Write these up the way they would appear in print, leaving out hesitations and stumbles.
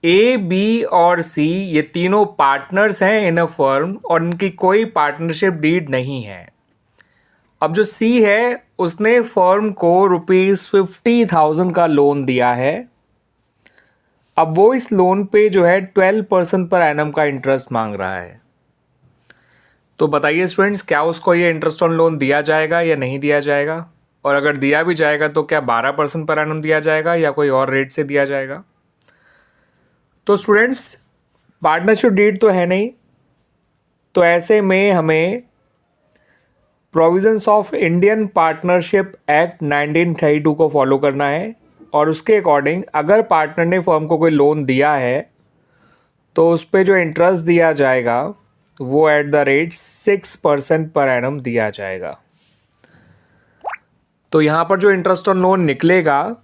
ए, B और सी ये तीनों पार्टनर्स हैं इन अ फर्म और इनकी कोई पार्टनरशिप डीड नहीं है। अब जो सी है उसने फर्म को ₹50,000 का लोन दिया है। अब वो इस लोन पे जो है 12% पर एनम का इंटरेस्ट मांग रहा है। तो बताइए स्टूडेंट्स, क्या उसको ये इंटरेस्ट ऑन लोन दिया जाएगा या नहीं दिया जाएगा? और अगर दिया भी जाएगा तो क्या 12% पर एनम दिया जाएगा या कोई और रेट से दिया जाएगा? तो स्टूडेंट्स, पार्टनरशिप डीड तो है नहीं, तो ऐसे में हमें provisions of Indian partnership act 1932 को फॉलो करना है और उसके अकॉर्डिंग अगर पार्टनर ने फर्म को कोई लोन दिया है तो उस पर जो इंटरेस्ट दिया जाएगा वो at the rate 6% per annum दिया जाएगा। तो यहाँ पर जो इंटरेस्ट ऑन लोन निकलेगा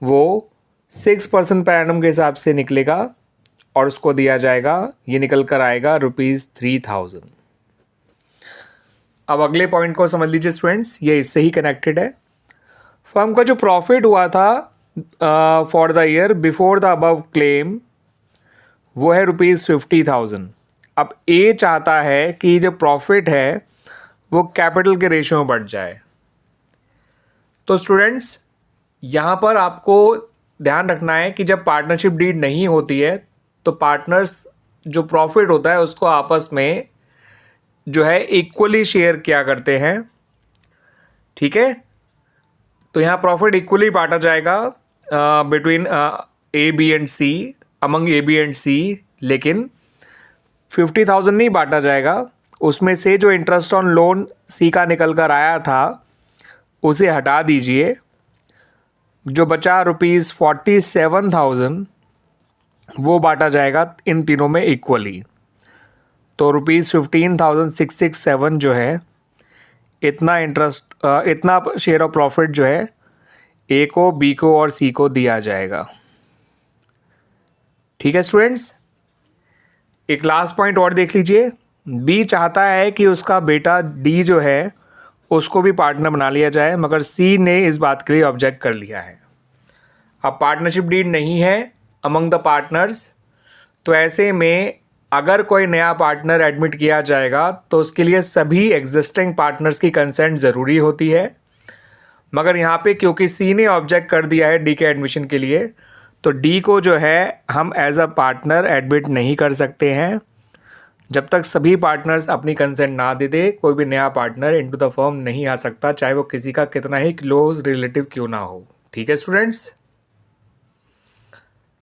वो 6% पर एनम के हिसाब से निकलेगा और उसको दिया जाएगा, ये निकल कर आएगा ₹3,000। अब अगले पॉइंट को समझ लीजिए स्टूडेंट्स, ये इससे ही कनेक्टेड है। फर्म का जो प्रॉफिट हुआ था for the year before the above claim वो है ₹50,000। अब ए चाहता है कि जो प्रॉफिट है वो कैपिटल के रेशियो में बढ़ जाए। तो स्टूडेंट्स, यहाँ पर आपको ध्यान रखना है कि जब पार्टनरशिप डीड नहीं होती है तो पार्टनर्स जो प्रॉफिट होता है उसको आपस में जो है इक्वली शेयर किया करते हैं। ठीक है, तो यहाँ प्रॉफिट इक्वली बांटा जाएगा between A, B and C, among A, B and C, लेकिन 50,000 नहीं बांटा जाएगा। उसमें से जो इंटरेस्ट ऑन लोन सी का निकल कर आया था उसे हटा दीजिए, जो बचा ₹47,000 वो बांटा जाएगा इन तीनों में इक्वली। तो ₹15,667 जो है इतना इंटरेस्ट इतना शेयर ऑफ प्रॉफिट जो है ए को, बी को और सी को दिया जाएगा। ठीक है स्टूडेंट्स, एक लास्ट पॉइंट और देख लीजिए। बी चाहता है कि उसका बेटा डी जो है उसको भी पार्टनर बना लिया जाए, मगर सी ने इस बात के लिए ऑब्जेक्ट कर लिया है। अब पार्टनरशिप डीड नहीं है अमंग द पार्टनर्स, तो ऐसे में अगर कोई नया पार्टनर एडमिट किया जाएगा तो उसके लिए सभी एग्जिस्टिंग पार्टनर्स की कंसेंट ज़रूरी होती है। मगर यहाँ पे क्योंकि सी ने ऑब्जेक्ट कर दिया है डी के एडमिशन के लिए, तो डी को जो है हम एज अ पार्टनर एडमिट नहीं कर सकते हैं। जब तक सभी पार्टनर्स अपनी कंसेंट ना दे दे कोई भी नया पार्टनर इनटू द फर्म नहीं आ सकता, चाहे वो किसी का कितना ही क्लोज रिलेटिव क्यों ना हो। ठीक है स्टूडेंट्स।